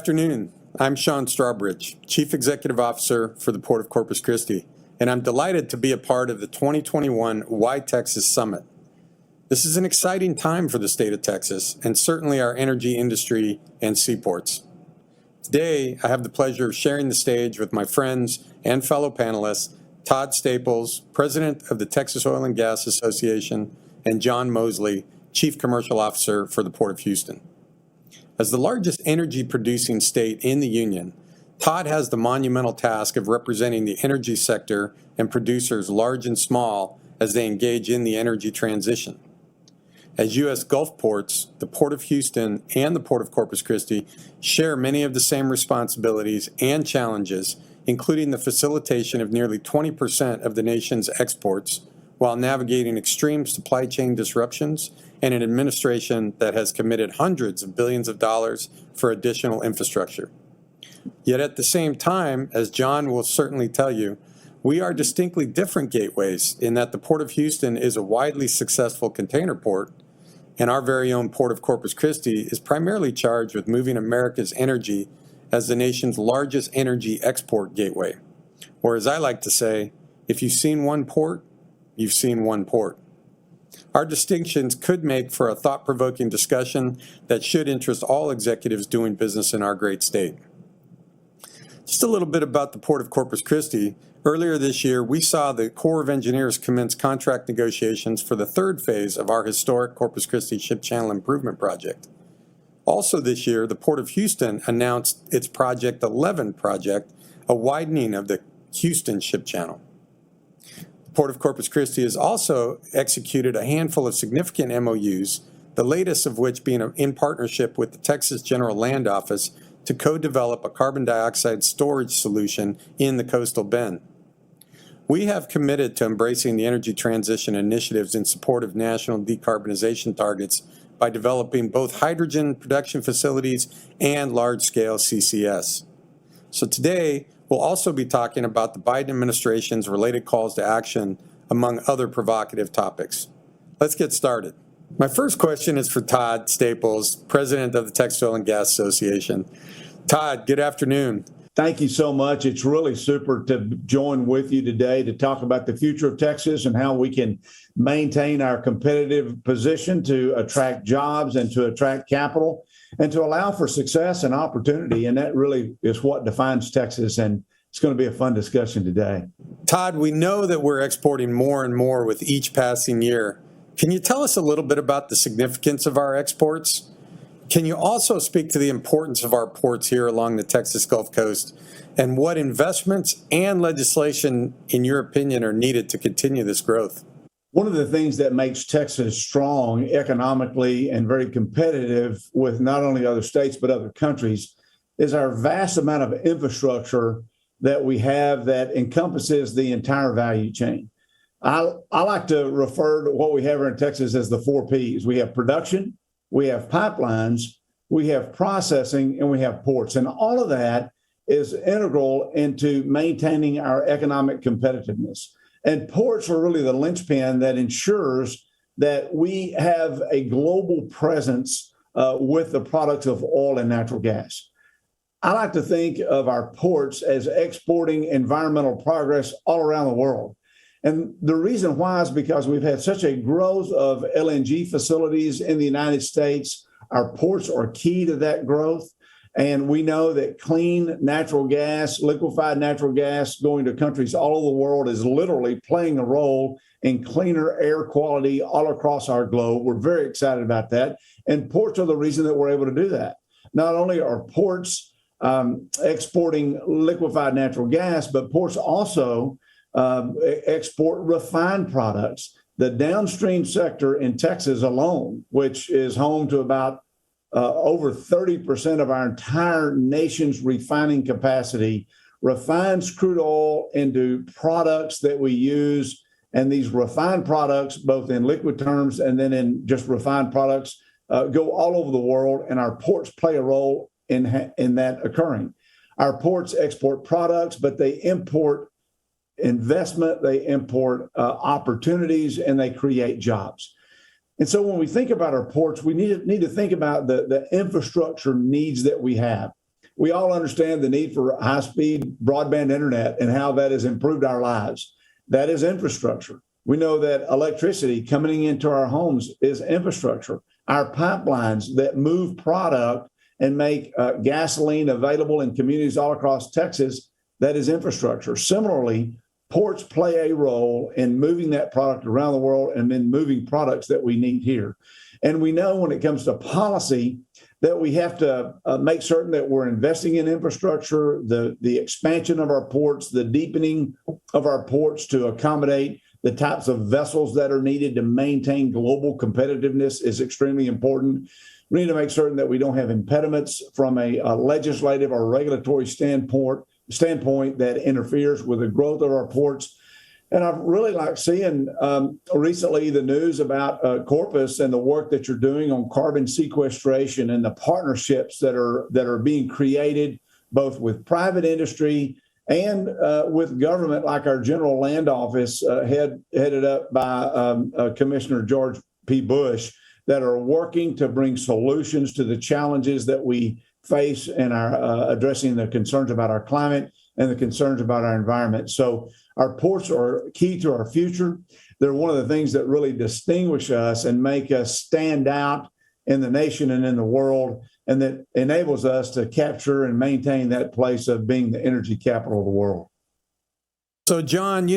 afternoon. I'm Sean Strawbridge, Chief Executive Officer for the Port of Corpus Christi, and I'm delighted to be a part of the 2021 YTexas Summit. This is an exciting time for the state of Texas and certainly our energy industry and seaports. Today, I have the pleasure of sharing the stage with my friends and fellow panelists, Todd Staples, President of the Texas Oil and Gas Association, and John Moseley, Chief Commercial Officer for the Port of Houston. As the largest energy-producing state in the Union, Todd has the monumental task of representing the energy sector and producers large and small as they engage in the energy transition. As U.S. Gulf ports, the Port of Houston and the Port of Corpus Christi share many of the same responsibilities and challenges, including the facilitation of nearly 20% of the nation's exports, while navigating extreme supply chain disruptions and an administration that has committed hundreds of billions of dollars for additional infrastructure. Yet at the same time, as John will certainly tell you, we are distinctly different gateways in that the Port of Houston is a widely successful container port, and our very own Port of Corpus Christi is primarily charged with moving America's energy as the nation's largest energy export gateway. Or as I like to say, if you've seen one port, you've seen one port. Our distinctions could make for a thought-provoking discussion that should interest all executives doing business in our great state. Just a little bit about the Port of Corpus Christi. Earlier this year, we saw the Corps of Engineers commence contract negotiations for the third phase of our historic Corpus Christi Ship Channel Improvement Project. Also this year, the Port of Houston announced its Project 11 project, a widening of the Houston Ship Channel. The Port of Corpus Christi has also executed a handful of significant MOUs, the latest of which being in partnership with the Texas General Land Office to co-develop a carbon dioxide storage solution in the coastal bend. We have committed to embracing the energy transition initiatives in support of national decarbonization targets by developing both hydrogen production facilities and large-scale CCS. So today, we'll also be talking about the Biden administration's related calls to action, among other provocative topics. Let's get started. My first question is for Todd Staples, President of the Texas Oil and Gas Association. Todd, good afternoon. Thank you so much. It's really super to join with you today to talk about the future of Texas and how we can maintain our competitive position to attract jobs and to attract capital and to allow for success and opportunity. And that really is what defines Texas. And it's going to be a fun discussion today. Todd, we know that we're exporting more and more with each passing year. Can you tell us a little bit about the significance of our exports? Can you also speak to the importance of our ports here along the Texas Gulf Coast and what investments and legislation, in your opinion, are needed to continue this growth? One of the things that makes Texas strong economically and very competitive with not only other states but other countries is our vast amount of infrastructure that we have that encompasses the entire value chain. I like to refer to what we have here in Texas as the 4 Ps. We have production, we have pipelines, we have processing, and we have ports. And all of that is integral into maintaining our economic competitiveness. And ports are really the linchpin that ensures that we have a global presence with the products of oil and natural gas. I like to think of our ports as exporting environmental progress all around the world. And the reason why is because we've had such a growth of LNG facilities in the United States. Our ports are key to that growth. And we know that clean natural gas, liquefied natural gas going to countries all over the world is literally playing a role in cleaner air quality all across our globe. We're very excited about that. And ports are the reason that we're able to do that. Not only are ports exporting liquefied natural gas, but ports also export refined products. The downstream sector in Texas alone, which is home to about over 30% of our entire nation's refining capacity, refines crude oil into products that we use. And these refined products, both in liquid terms and then in just refined products, go all over the world. And our ports play a role in that occurring. Our ports export products, but they import investment, they import opportunities, and they create jobs. And so when we think about our ports, we need to think about the infrastructure needs that we have. we all understand the need for high-speed broadband internet and how that has improved our lives. That is infrastructure. We know that electricity coming into our homes is infrastructure. Our pipelines that move product and make gasoline available in communities all across Texas, that is infrastructure. Similarly, ports play a role in moving that product around the world and then moving products that we need here. And we know when it comes to policy that we have to make certain that we're investing in infrastructure, the expansion of our ports, the deepening of our ports to accommodate the types of vessels that are needed to maintain global competitiveness is extremely important. We need to make certain that we don't have impediments from a legislative or regulatory standpoint that interferes with the growth of our ports. And I really like seeing recently the news about Corpus and the work that you're doing on carbon sequestration and the partnerships that are being created both with private industry and with government, like our General Land Office headed up by Commissioner George P. Bush, that are working to bring solutions to the challenges that we face in our addressing the concerns about our climate and the concerns about our environment. So our ports are key to our future. They're one of the things that really distinguish us and make us stand out in the nation and in the world, and that enables us to capture and maintain that place of being the energy capital of the world. So, John,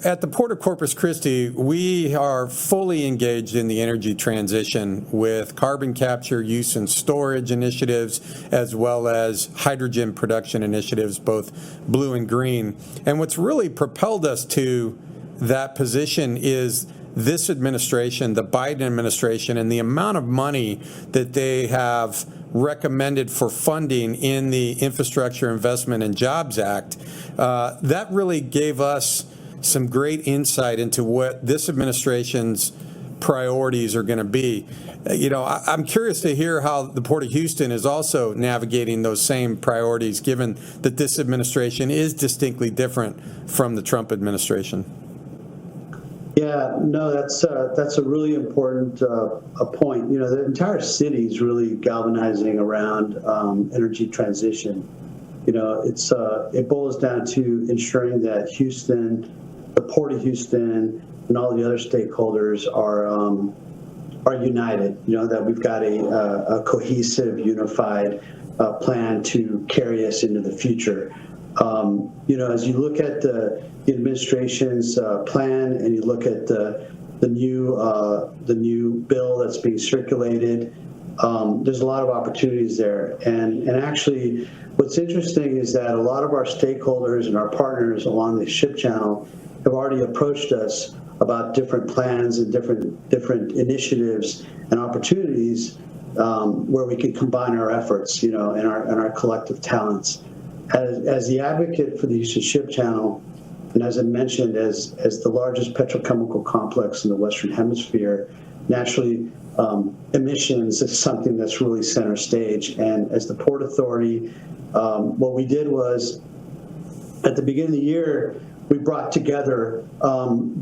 at the Port of Corpus Christi, we are fully engaged in the energy transition with carbon capture, use and storage initiatives, as well as hydrogen production initiatives, both blue and green. And what's really propelled us to that position is this administration, the Biden administration, and the amount of money that they have recommended for funding in the Infrastructure Investment and Jobs Act. That really gave us some great insight into what this administration's priorities are going to be. I'm curious to hear how the Port of Houston is also navigating those same priorities, given that this administration is distinctly different from the Trump administration. Yeah, no, that's a really important point. The entire city is really galvanizing around energy transition. It boils down to ensuring that Houston, the Port of Houston, and all the other stakeholders are united. That we've got a cohesive, unified plan to carry us into the future. As you look at the administration's plan and you look at the new bill that's being circulated, there's a lot of opportunities there. And actually, what's interesting is that a lot of our stakeholders and our partners along the ship channel have already approached us about different plans and different initiatives and opportunities where we can combine our efforts, and our collective talents. As the advocate for the Houston Ship Channel, and as I mentioned, as the largest petrochemical complex in the Western Hemisphere, naturally, emissions is something that's really center stage. And as the Port Authority, what we did was, at the beginning of the year, we brought together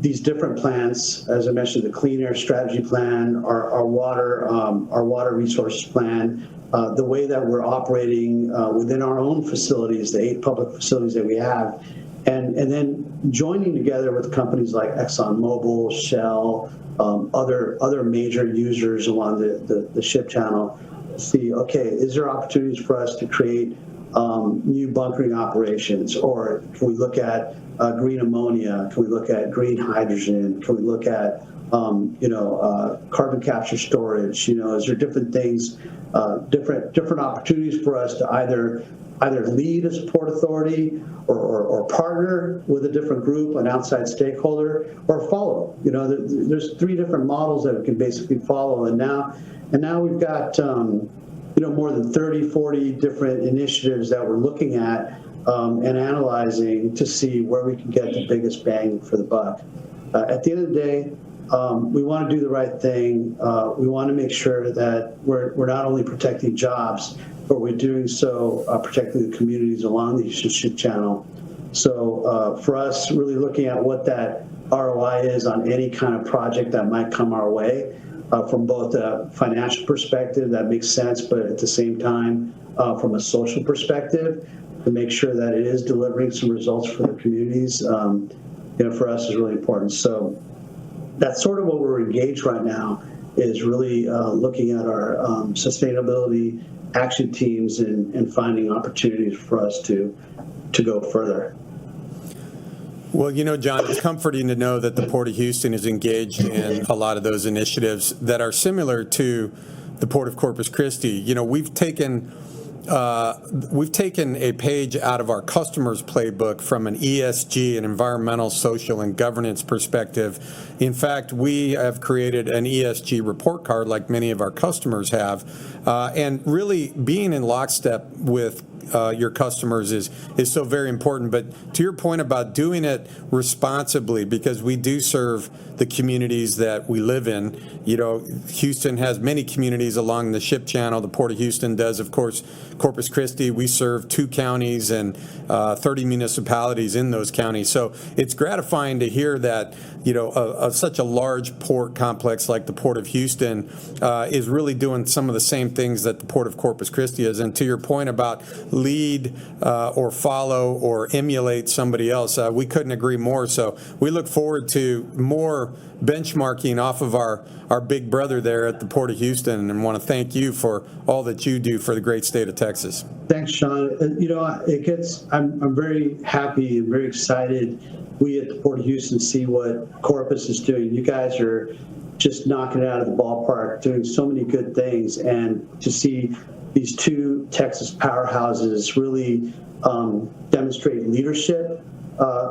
these different plans. As I mentioned, the Clean Air Strategy Plan, our water resources plan, the way that we're operating within our own facilities, the 8 public facilities that we have, and then joining together with companies like ExxonMobil, Shell, other major users along the ship channel, see, okay, is there opportunities for us to create new bunkering operations, or can we look at green ammonia? Can we look at green hydrogen? Can we look at carbon capture storage? Is there different things, different opportunities for us to either lead as a Port Authority or partner with a different group, an outside stakeholder, or follow? There's 3 different models that we can basically follow, and now we've got more than 30, 40 different initiatives that we're looking at and analyzing to see where we can get the biggest bang for the buck. At the end of the day, we want to do the right thing. We want to make sure that we're not only protecting jobs, but we're doing so protecting the communities along the Houston Ship Channel. So for us, really looking at what that ROI is on any kind of project that might come our way, from both a financial perspective, that makes sense, but at the same time, from a social perspective, to make sure that it is delivering some results for the communities, for us is really important. So that's sort of what we're engaged right now, is really looking at our sustainability action teams and finding opportunities for us to go further. Well, John, it's comforting to know that the Port of Houston is engaged in a lot of those initiatives that are similar to the Port of Corpus Christi. We've taken a page out of our customers' playbook from an ESG, an environmental, social, and governance perspective. In fact, we have created an ESG report card like many of our customers have, and really being in lockstep with your customers is so very important. But to your point about doing it responsibly, because we do serve the communities that we live in. Houston has many communities along the ship channel. The Port of Houston does, of course. Corpus Christi, we serve 2 counties and 30 municipalities in those counties. So it's gratifying to hear that, such a large port complex like the Port of Houston is really doing some of the same things that the Port of Corpus Christi is. And to your point about lead or follow or emulate somebody else, we couldn't agree more. So we look forward to more benchmarking off of our big brother there at the Port of Houston, and want to thank you for all that you do for the great state of Texas. Thanks, Sean. I'm very happy and very excited. We at the Port of Houston see what Corpus is doing. You guys are just knocking it out of the ballpark, doing so many good things, and to see these 2 Texas powerhouses really demonstrate leadership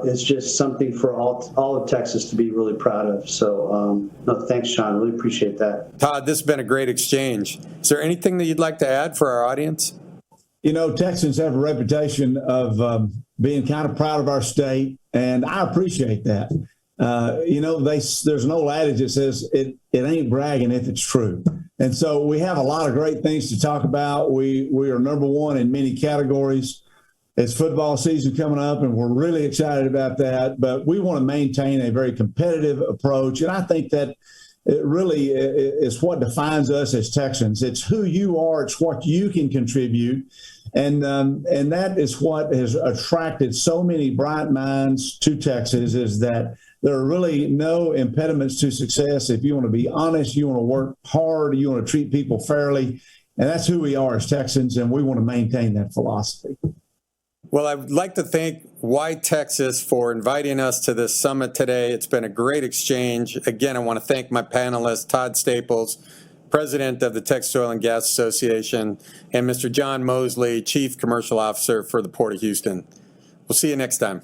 is just something for all of Texas to be really proud of. So, no, thanks, Sean. Really appreciate that. Todd, this has been a great exchange. Is there anything that you'd like to add for our audience? Texans have a reputation of being kind of proud of our state, and I appreciate that. There's an old adage that says it ain't bragging if it's true. And so we have a lot of great things to talk about. We are number 1 in many categories. It's football season coming up, and we're really excited about that. But we want to maintain a very competitive approach, and I think that it really is what defines us as Texans. It's who you are. It's what you can contribute, and that is what has attracted so many bright minds to Texas. Is that there are really no impediments to success if you want to be honest, you want to work hard, you want to treat people fairly, and that's who we are as Texans, and we want to maintain that philosophy. Well, I would like to thank YTexas for inviting us to this summit today. It's been a great exchange. Again, I want to thank my panelists, Todd Staples, President of the Texas Oil and Gas Association, and Mr. John Moseley, Chief Commercial Officer for the Port of Houston. We'll see you next time.